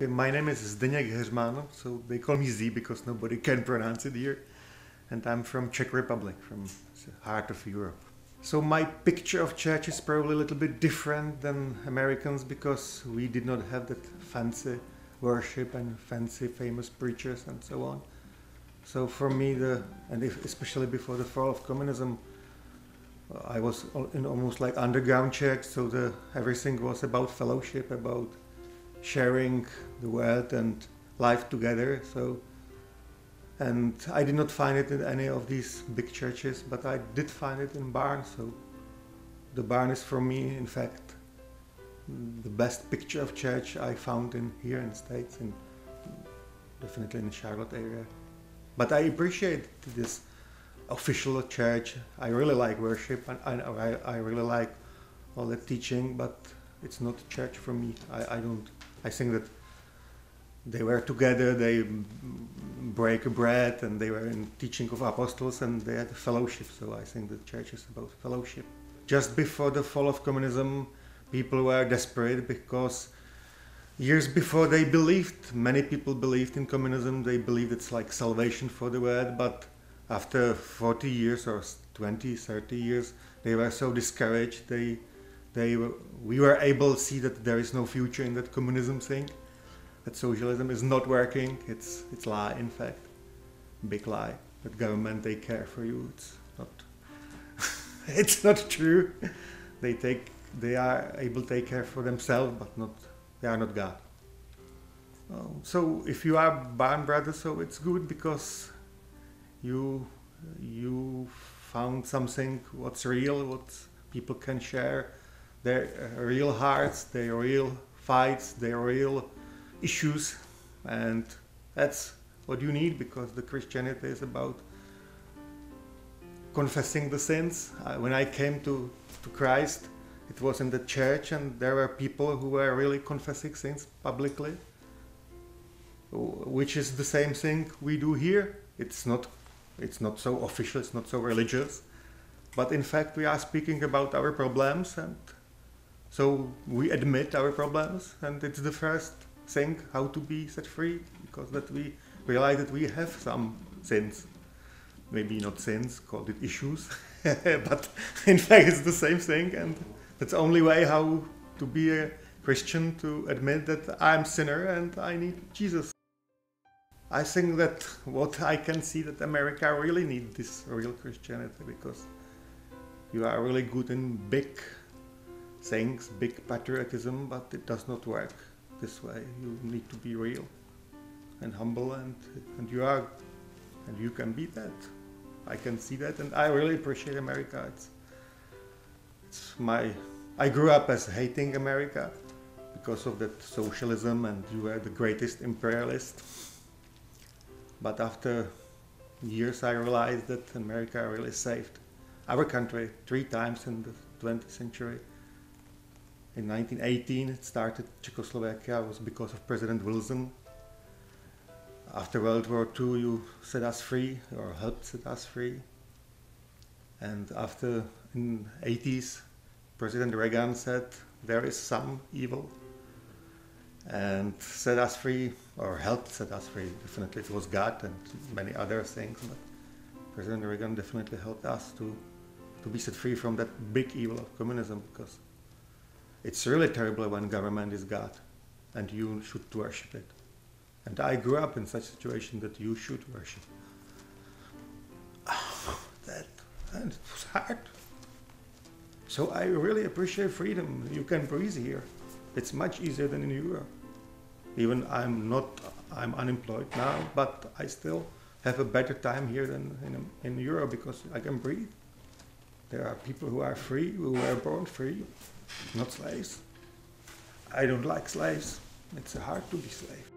Okay, my name is Zdeněk, so they call me Z because nobody can pronounce it here. And I'm from Czech Republic, from the heart of Europe. So my picture of church is probably a little bit different than Americans because we did not have that fancy worship and fancy famous preachers and so on. So for me, especially before the fall of communism, I was in almost like underground church, so everything was about fellowship, about sharing the word and life together. And I did not find it in any of these big churches, but I did find it in barns. So the barn is for me, in fact, the best picture of church I found here in the States, definitely in the Charlotte area. But I appreciate this official church. I really like worship, and I really like all the teaching, but it's not church for me. I think that they were together, they break bread, and they were in teaching of apostles, and they had fellowship. So I think the church is about fellowship. Just before the fall of communism, people were desperate because years before many people believed in communism. They believed it's like salvation for the world, but after 40 years or 20, 30 years, they were so discouraged. We were able to see that there is no future in that communism thing, that socialism is not working. It's lie, in fact, big lie. That government, they care for you. It's not. It's not true. They are able to take care for themselves, but they are not God. So if you are barn brother, so it's good because you found something what's real, what people can share, their real hearts, their real fights, their real issues, and that's what you need, because the Christianity is about confessing the sins. When I came to Christ, it was in the church, and there were people who were really confessing sins publicly, which is the same thing we do here. It's not so official, it's not so religious, but in fact we are speaking about our problems, and so we admit our problems, and it's the first thing how to be set free, because that we realize that we have some sins. Maybe not sins, called it issues, but in fact it's the same thing, and that's the only way how to be a Christian, to admit that I'm a sinner and I need Jesus. I think that what I can see, that America really needs this real Christianity, because you are really good in big things, big patriotism, but it does not work this way. You need to be real and humble, and you can be that. I can see that, and I really appreciate America. I grew up as hating America because of that socialism, and you were the greatest imperialist. But after years I realized that America really saved our country 3 times in the 20th century. In 1918 it started, Czechoslovakia, was because of President Wilson. After World War II you set us free, or helped set us free. And after, in the 80s, President Reagan said there is some evil, and set us free, or helped set us free. Definitely it was God and many other things, but President Reagan definitely helped us to be set free from that big evil of communism, because it's really terrible when government is God and you should worship it. And I grew up in such a situation that you should worship. And it was hard. So I really appreciate freedom. You can breathe here. It's much easier than in Europe. Even I'm unemployed now, but I still have a better time here than in Europe, because I can breathe. There are people who are free, who were born free, not slaves. I don't like slaves. It's hard to be slave.